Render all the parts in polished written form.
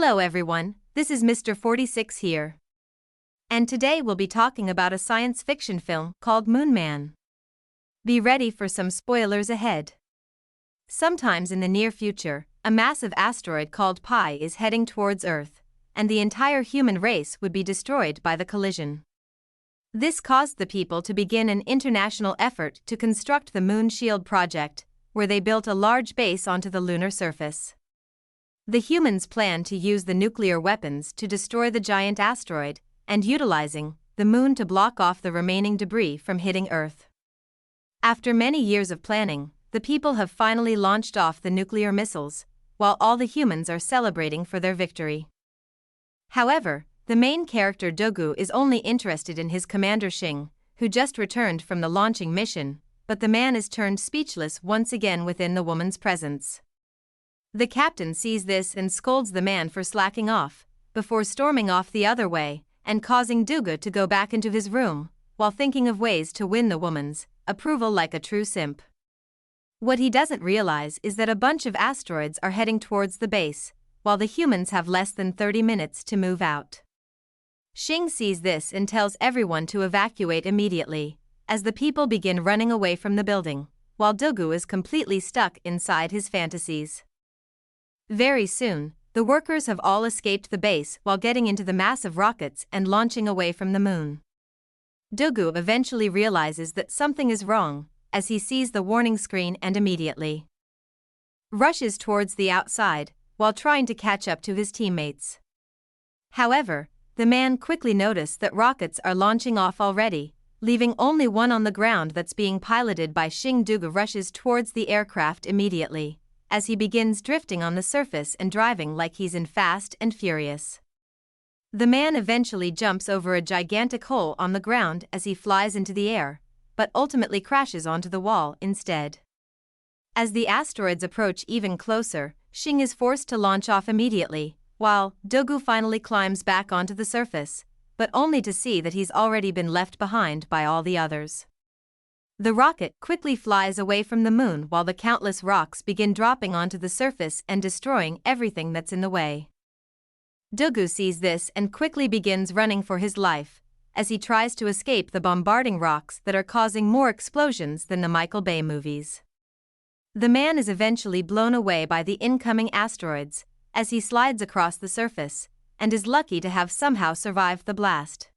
Hello everyone, this is Mr. 46 here. And today we'll be talking about a science fiction film called Moon Man. Be ready for some spoilers ahead. Sometimes in the near future, a massive asteroid called Pi is heading towards Earth, and the entire human race would be destroyed by the collision. This caused the people to begin an international effort to construct the Moon Shield project, where they built a large base onto the lunar surface. The humans planned to use the nuclear weapons to destroy the giant asteroid, and utilizing the moon to block off the remaining debris from hitting Earth. After many years of planning, the people have finally launched off the nuclear missiles, while all the humans are celebrating for their victory. However, the main character Dogu is only interested in his commander Shing, who just returned from the launching mission, but the man is turned speechless once again within the woman's presence. The captain sees this and scolds the man for slacking off, before storming off the other way, and causing Dogu to go back into his room, while thinking of ways to win the woman's approval like a true simp. What he doesn't realize is that a bunch of asteroids are heading towards the base, while the humans have less than 30 minutes to move out. Shing sees this and tells everyone to evacuate immediately, as the people begin running away from the building, while Dogu is completely stuck inside his fantasies. Very soon, the workers have all escaped the base while getting into the massive rockets and launching away from the moon. Dogu eventually realizes that something is wrong, as he sees the warning screen and immediately rushes towards the outside, while trying to catch up to his teammates. However, the man quickly notices that rockets are launching off already, leaving only one on the ground that's being piloted by Shing. Dogu rushes towards the aircraft immediately, as he begins drifting on the surface and driving like he's in Fast and Furious. The man eventually jumps over a gigantic hole on the ground as he flies into the air, but ultimately crashes onto the wall instead. As the asteroids approach even closer, Shing is forced to launch off immediately, while Dogu finally climbs back onto the surface, but only to see that he's already been left behind by all the others. The rocket quickly flies away from the moon while the countless rocks begin dropping onto the surface and destroying everything that's in the way. Dogu sees this and quickly begins running for his life, as he tries to escape the bombarding rocks that are causing more explosions than the Michael Bay movies. The man is eventually blown away by the incoming asteroids, as he slides across the surface, and is lucky to have somehow survived the blast.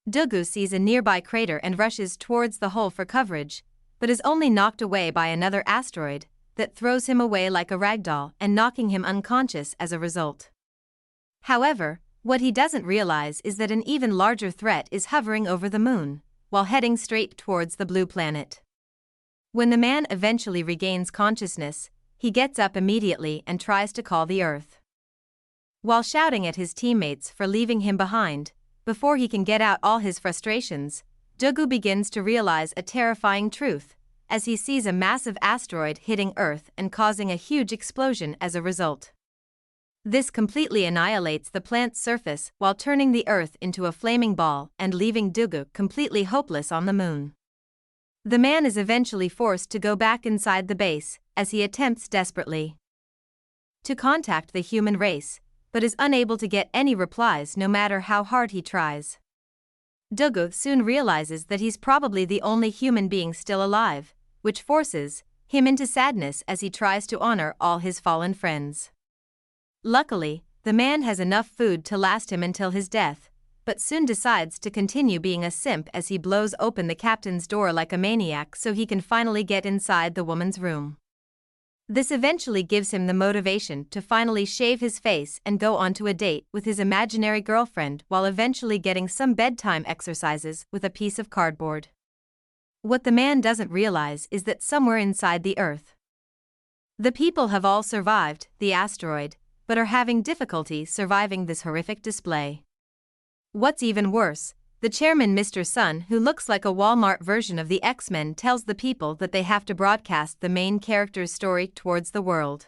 Dogu sees a nearby crater and rushes towards the hole for coverage, but is only knocked away by another asteroid that throws him away like a ragdoll and knocking him unconscious as a result. However, what he doesn't realize is that an even larger threat is hovering over the moon, while heading straight towards the blue planet. When the man eventually regains consciousness, he gets up immediately and tries to call the Earth. While shouting at his teammates for leaving him behind, before he can get out all his frustrations, Dogu begins to realize a terrifying truth, as he sees a massive asteroid hitting Earth and causing a huge explosion as a result. This completely annihilates the planet's surface while turning the Earth into a flaming ball and leaving Dogu completely hopeless on the moon. The man is eventually forced to go back inside the base, as he attempts desperately to contact the human race, but is unable to get any replies no matter how hard he tries. Dogu soon realizes that he's probably the only human being still alive, which forces him into sadness as he tries to honor all his fallen friends. Luckily, the man has enough food to last him until his death, but soon decides to continue being a simp as he blows open the captain's door like a maniac so he can finally get inside the woman's room. This eventually gives him the motivation to finally shave his face and go onto a date with his imaginary girlfriend while eventually getting some bedtime exercises with a piece of cardboard. What the man doesn't realize is that somewhere inside the Earth, the people have all survived the asteroid, but are having difficulty surviving this horrific display. What's even worse, the chairman Mr. Sun, who looks like a Walmart version of the X-Men, tells the people that they have to broadcast the main character's story towards the world.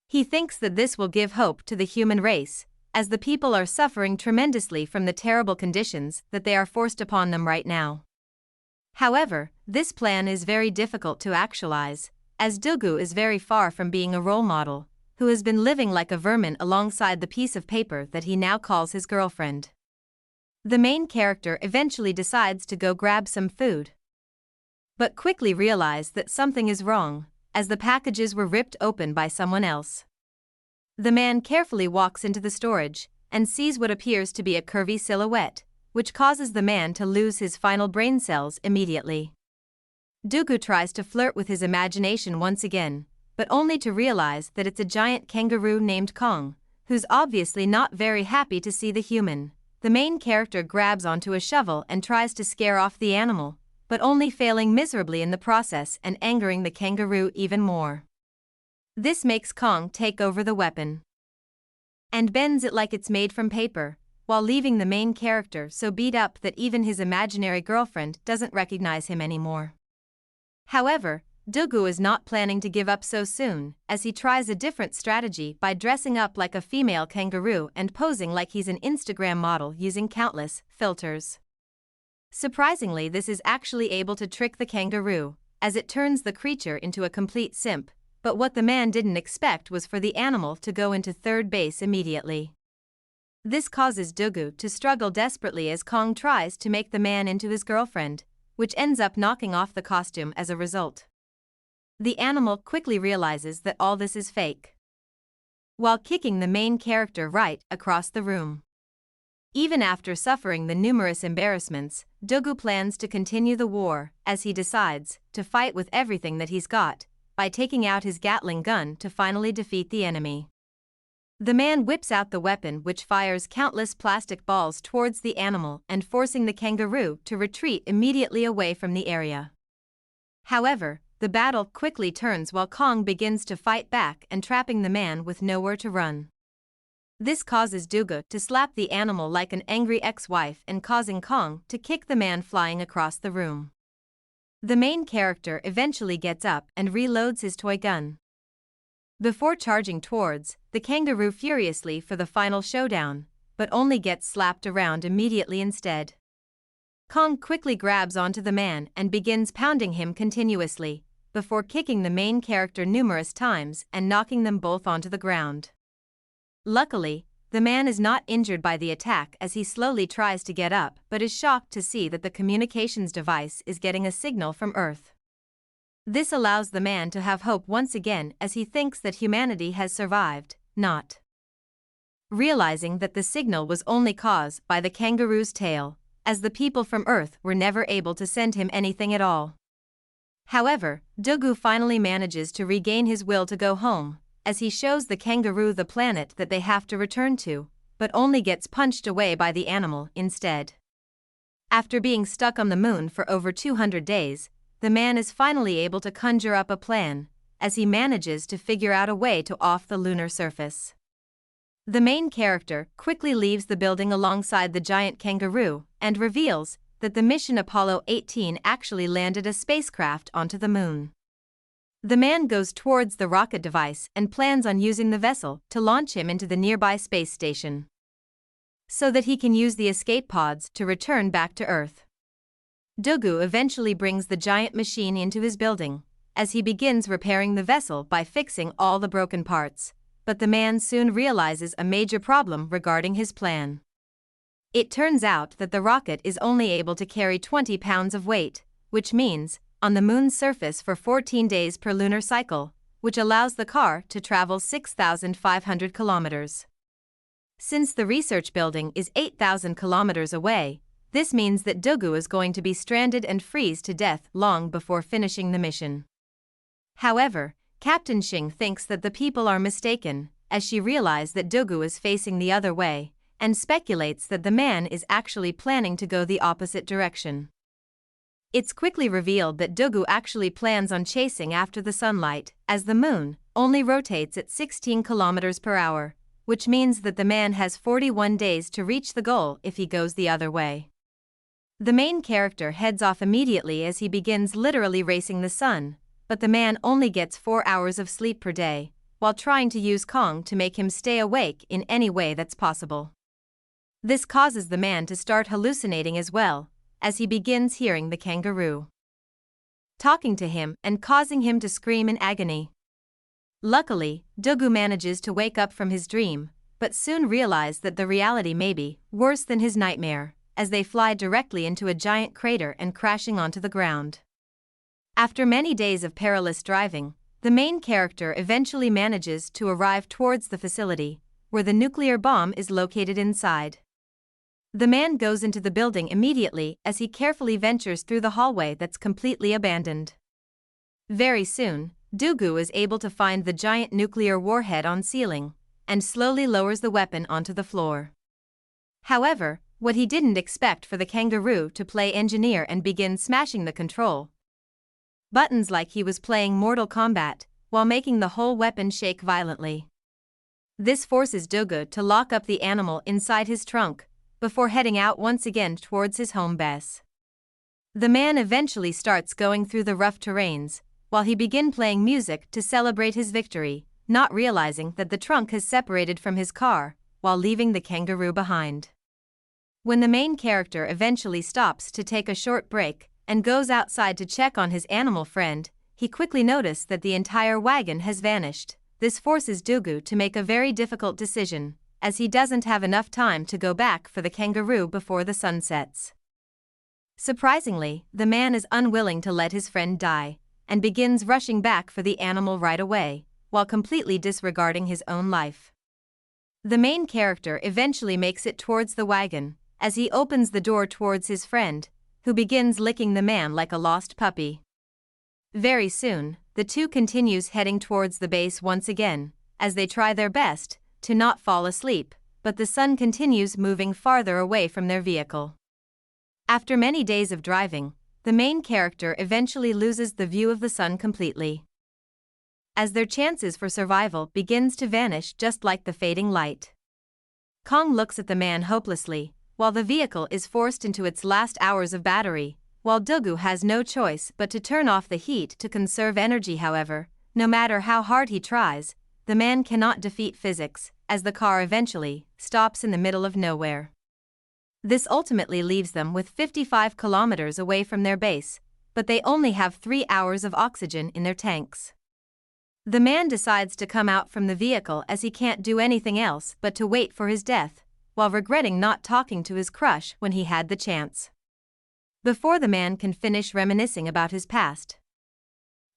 He thinks that this will give hope to the human race, as the people are suffering tremendously from the terrible conditions that they are forced upon them right now. However, this plan is very difficult to actualize, as Dogu is very far from being a role model, who has been living like a vermin alongside the piece of paper that he now calls his girlfriend. The main character eventually decides to go grab some food, but quickly realizes that something is wrong, as the packages were ripped open by someone else. The man carefully walks into the storage and sees what appears to be a curvy silhouette, which causes the man to lose his final brain cells immediately. Dugu tries to flirt with his imagination once again, but only to realize that it's a giant kangaroo named Kong, who's obviously not very happy to see the human. The main character grabs onto a shovel and tries to scare off the animal, but only failing miserably in the process and angering the kangaroo even more. This makes Kong take over the weapon and bends it like it's made from paper, while leaving the main character so beat up that even his imaginary girlfriend doesn't recognize him anymore. However, Dugu is not planning to give up so soon, as he tries a different strategy by dressing up like a female kangaroo and posing like he's an Instagram model using countless filters. Surprisingly, this is actually able to trick the kangaroo, as it turns the creature into a complete simp, but what the man didn't expect was for the animal to go into third base immediately. This causes Dugu to struggle desperately as Kong tries to make the man into his girlfriend, which ends up knocking off the costume as a result. The animal quickly realizes that all this is fake, while kicking the main character right across the room. Even after suffering the numerous embarrassments, Dugu plans to continue the war, as he decides to fight with everything that he's got, by taking out his Gatling gun to finally defeat the enemy. The man whips out the weapon, which fires countless plastic balls towards the animal and forcing the kangaroo to retreat immediately away from the area. However, the battle quickly turns while Kong begins to fight back and trapping the man with nowhere to run. This causes Dugu to slap the animal like an angry ex-wife and causing Kong to kick the man flying across the room. The main character eventually gets up and reloads his toy gun before charging towards the kangaroo furiously for the final showdown, but only gets slapped around immediately instead. Kong quickly grabs onto the man and begins pounding him continuously, before kicking the main character numerous times and knocking them both onto the ground. Luckily, the man is not injured by the attack as he slowly tries to get up but is shocked to see that the communications device is getting a signal from Earth. This allows the man to have hope once again as he thinks that humanity has survived, not realizing that the signal was only caused by the kangaroo's tail, as the people from Earth were never able to send him anything at all. However, Dugu finally manages to regain his will to go home, as he shows the kangaroo the planet that they have to return to, but only gets punched away by the animal instead. After being stuck on the moon for over 200 days, the man is finally able to conjure up a plan, as he manages to figure out a way to off the lunar surface. The main character quickly leaves the building alongside the giant kangaroo and reveals that the mission Apollo 18 actually landed a spacecraft onto the moon. The man goes towards the rocket device and plans on using the vessel to launch him into the nearby space station, so that he can use the escape pods to return back to Earth. Dugu eventually brings the giant machine into his building, as he begins repairing the vessel by fixing all the broken parts, but the man soon realizes a major problem regarding his plan. It turns out that the rocket is only able to carry 20 pounds of weight, which means, on the moon's surface for 14 days per lunar cycle, which allows the car to travel 6,500 kilometers. Since the research building is 8,000 kilometers away, this means that Dugu is going to be stranded and freeze to death long before finishing the mission. However, Captain Xing thinks that the people are mistaken, as she realizes that Dugu is facing the other way, and speculates that the man is actually planning to go the opposite direction. It's quickly revealed that Dugu actually plans on chasing after the sunlight, as the moon only rotates at 16 kilometers per hour, which means that the man has 41 days to reach the goal if he goes the other way. The main character heads off immediately as he begins literally racing the sun, but the man only gets 4 hours of sleep per day, while trying to use Kong to make him stay awake in any way that's possible. This causes the man to start hallucinating as well, as he begins hearing the kangaroo talking to him and causing him to scream in agony. Luckily, Dogu manages to wake up from his dream, but soon realizes that the reality may be worse than his nightmare, as they fly directly into a giant crater and crashing onto the ground. After many days of perilous driving, the main character eventually manages to arrive towards the facility, where the nuclear bomb is located inside. The man goes into the building immediately as he carefully ventures through the hallway that's completely abandoned. Very soon, Dogu is able to find the giant nuclear warhead on ceiling, and slowly lowers the weapon onto the floor. However, what he didn't expect for the kangaroo to play engineer and begin smashing the control buttons like he was playing Mortal Kombat, while making the whole weapon shake violently. This forces Dogu to lock up the animal inside his trunk, before heading out once again towards his home base. The man eventually starts going through the rough terrains, while he begins playing music to celebrate his victory, not realizing that the trunk has separated from his car, while leaving the kangaroo behind. When the main character eventually stops to take a short break, and goes outside to check on his animal friend, he quickly notices that the entire wagon has vanished. This forces Dogu to make a very difficult decision, as he doesn't have enough time to go back for the kangaroo before the sun sets. Surprisingly, the man is unwilling to let his friend die, and begins rushing back for the animal right away, while completely disregarding his own life. The main character eventually makes it towards the wagon, as he opens the door towards his friend, who begins licking the man like a lost puppy. Very soon, the two continues heading towards the base once again, as they try their best to not fall asleep, but the sun continues moving farther away from their vehicle. After many days of driving, the main character eventually loses the view of the sun completely, as their chances for survival begins to vanish just like the fading light. Kong looks at the man hopelessly, while the vehicle is forced into its last hours of battery, while Dogu has no choice but to turn off the heat to conserve energy. However, no matter how hard he tries, the man cannot defeat physics, as the car eventually stops in the middle of nowhere. This ultimately leaves them with 55 kilometers away from their base, but they only have 3 hours of oxygen in their tanks. The man decides to come out from the vehicle as he can't do anything else but to wait for his death, while regretting not talking to his crush when he had the chance. Before the man can finish reminiscing about his past,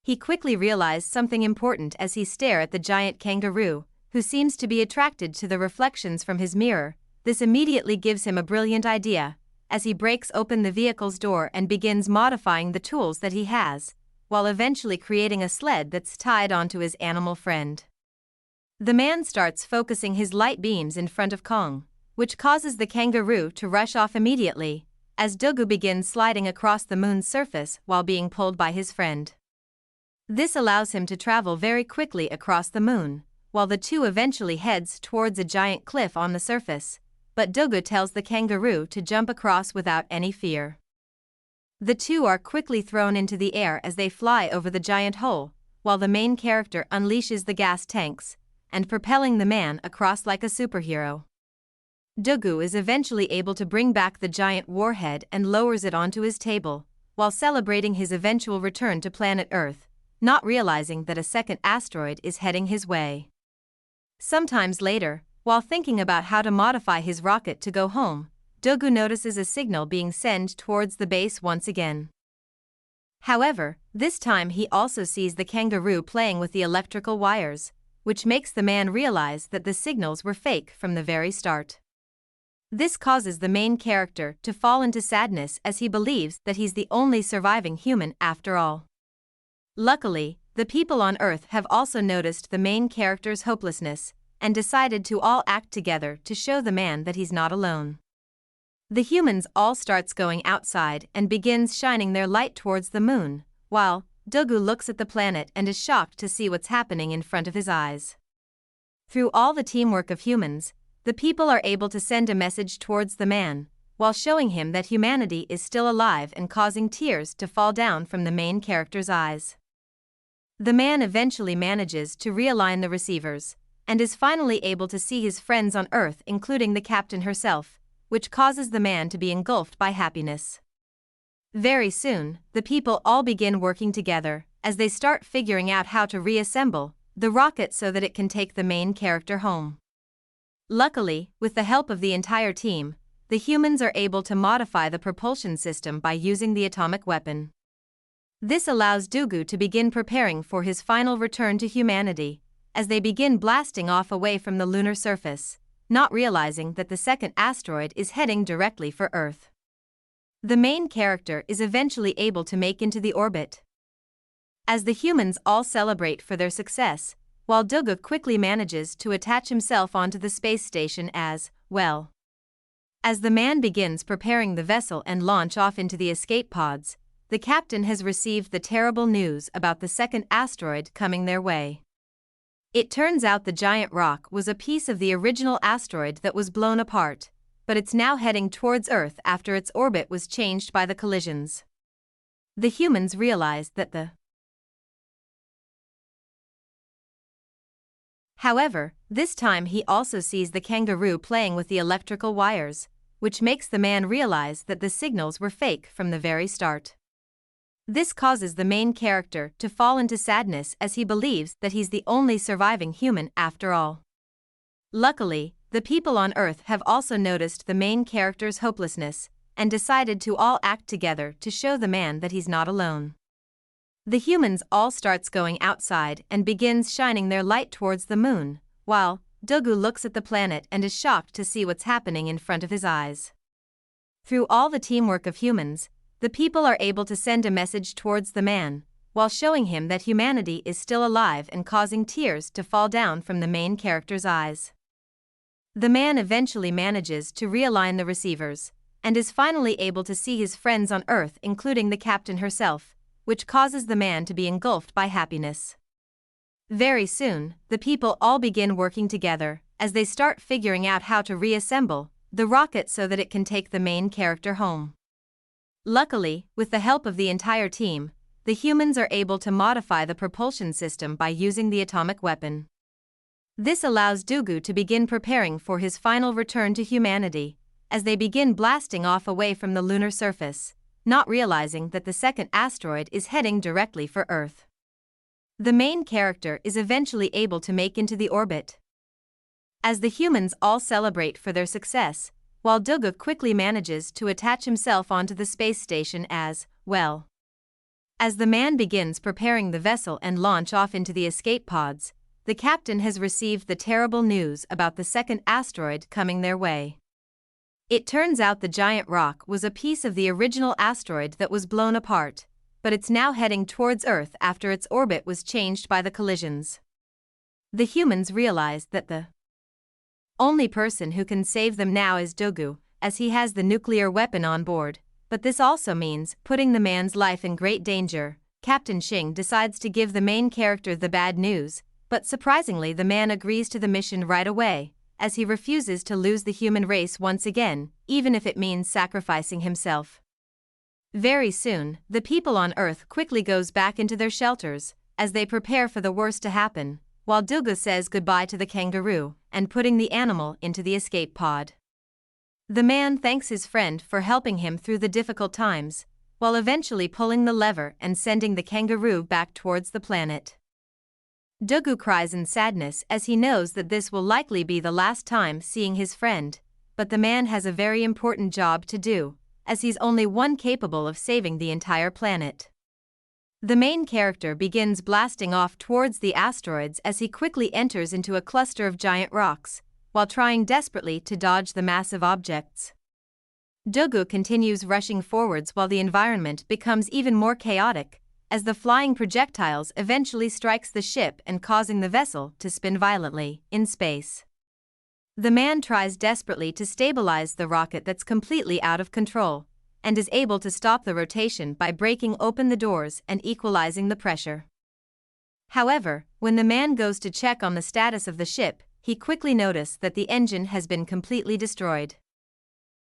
he quickly realizes something important as he stares at the giant kangaroo, who seems to be attracted to the reflections from his mirror. This immediately gives him a brilliant idea, as he breaks open the vehicle's door and begins modifying the tools that he has, while eventually creating a sled that's tied onto his animal friend. The man starts focusing his light beams in front of Kong, which causes the kangaroo to rush off immediately, as Dogu begins sliding across the moon's surface while being pulled by his friend. This allows him to travel very quickly across the moon, while the two eventually heads towards a giant cliff on the surface, but Dogu tells the kangaroo to jump across without any fear. The two are quickly thrown into the air as they fly over the giant hole, while the main character unleashes the gas tanks, and propelling the man across like a superhero. Dogu is eventually able to bring back the giant warhead and lowers it onto his table, while celebrating his eventual return to planet Earth, not realizing that a second asteroid is heading his way. Sometimes later, while thinking about how to modify his rocket to go home, Dogu notices a signal being sent towards the base once again. However, this time he also sees the kangaroo playing with the electrical wires, which makes the man realize that the signals were fake from the very start. This causes the main character to fall into sadness as he believes that he's the only surviving human after all. Luckily, the people on Earth have also noticed the main character's hopelessness, and decided to all act together to show the man that he's not alone. The humans all starts going outside and begins shining their light towards the moon, while Dogu looks at the planet and is shocked to see what's happening in front of his eyes. Through all the teamwork of humans, the people are able to send a message towards the man, while showing him that humanity is still alive and causing tears to fall down from the main character's eyes. The man eventually manages to realign the receivers, and is finally able to see his friends on Earth, including the captain herself, which causes the man to be engulfed by happiness. Very soon, the people all begin working together, as they start figuring out how to reassemble the rocket so that it can take the main character home. Luckily, with the help of the entire team, the humans are able to modify the propulsion system by using the atomic weapon. This allows Dugu to begin preparing for his final return to humanity, as they begin blasting off away from the lunar surface, not realizing that the second asteroid is heading directly for Earth. The main character is eventually able to make into the orbit. As the humans all celebrate for their success, while Dugu quickly manages to attach himself onto the space station as well. As the man begins preparing the vessel and launch off into the escape pods, the captain has received the terrible news about the second asteroid coming their way. It turns out the giant rock was a piece of the original asteroid that was blown apart, but it's now heading towards Earth after its orbit was changed by the collisions. The humans realized that However, this time he also sees the kangaroo playing with the electrical wires, which makes the man realize that the signals were fake from the very start. This causes the main character to fall into sadness as he believes that he's the only surviving human after all. Luckily, the people on Earth have also noticed the main character's hopelessness and decided to all act together to show the man that he's not alone. The humans all starts going outside and begins shining their light towards the moon, while Dugu looks at the planet and is shocked to see what's happening in front of his eyes. Through all the teamwork of humans, the people are able to send a message towards the man, while showing him that humanity is still alive and causing tears to fall down from the main character's eyes. The man eventually manages to realign the receivers, and is finally able to see his friends on Earth, including the captain herself, which causes the man to be engulfed by happiness. Very soon, the people all begin working together, as they start figuring out how to reassemble the rocket so that it can take the main character home. Luckily, with the help of the entire team, the humans are able to modify the propulsion system by using the atomic weapon. This allows Dugu to begin preparing for his final return to humanity, as they begin blasting off away from the lunar surface, not realizing that the second asteroid is heading directly for Earth. The main character is eventually able to make into the orbit. As the humans all celebrate for their success, while Dugu quickly manages to attach himself onto the space station as well. As the man begins preparing the vessel and launch off into the escape pods, the captain has received the terrible news about the second asteroid coming their way. It turns out the giant rock was a piece of the original asteroid that was blown apart, but it's now heading towards Earth after its orbit was changed by the collisions. The humans realized that the only person who can save them now is Dugu, as he has the nuclear weapon on board, but this also means putting the man's life in great danger. Captain Xing decides to give the main character the bad news, but surprisingly the man agrees to the mission right away, as he refuses to lose the human race once again, even if it means sacrificing himself. Very soon, the people on Earth quickly goes back into their shelters, as they prepare for the worst to happen, while Dugu says goodbye to the kangaroo, and putting the animal into the escape pod. The man thanks his friend for helping him through the difficult times, while eventually pulling the lever and sending the kangaroo back towards the planet. Dugu cries in sadness as he knows that this will likely be the last time seeing his friend, but the man has a very important job to do, as he's only one capable of saving the entire planet. The main character begins blasting off towards the asteroids as he quickly enters into a cluster of giant rocks, while trying desperately to dodge the massive objects. Dugu continues rushing forwards while the environment becomes even more chaotic, as the flying projectiles eventually strikes the ship and causing the vessel to spin violently in space. The man tries desperately to stabilize the rocket that's completely out of control, and is able to stop the rotation by breaking open the doors and equalizing the pressure. However, when the man goes to check on the status of the ship, he quickly notices that the engine has been completely destroyed.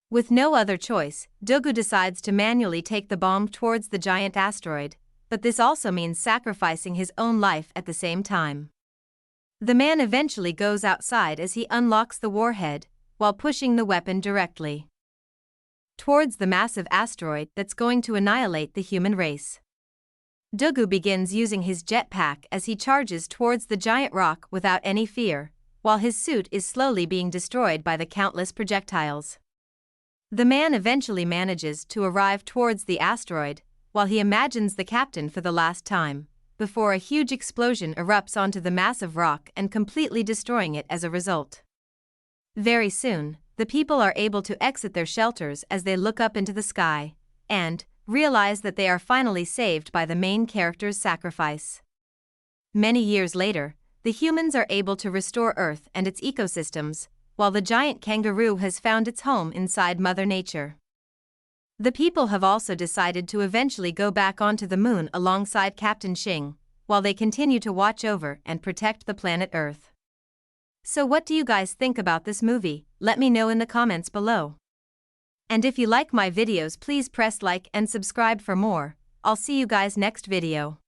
With no other choice, Dugu decides to manually take the bomb towards the giant asteroid, but this also means sacrificing his own life at the same time. The man eventually goes outside as he unlocks the warhead, while pushing the weapon directly towards the massive asteroid that's going to annihilate the human race. Dugu begins using his jetpack as he charges towards the giant rock without any fear, while his suit is slowly being destroyed by the countless projectiles. The man eventually manages to arrive towards the asteroid, while he imagines the captain for the last time, before a huge explosion erupts onto the massive rock and completely destroying it as a result. Very soon, the people are able to exit their shelters as they look up into the sky, and realize that they are finally saved by the main character's sacrifice. Many years later, the humans are able to restore Earth and its ecosystems, while the giant kangaroo has found its home inside Mother Nature. The people have also decided to eventually go back onto the moon alongside Captain Xing, while they continue to watch over and protect the planet Earth. So what do you guys think about this movie? Let me know in the comments below. And if you like my videos, please press like and subscribe for more. I'll see you guys next video.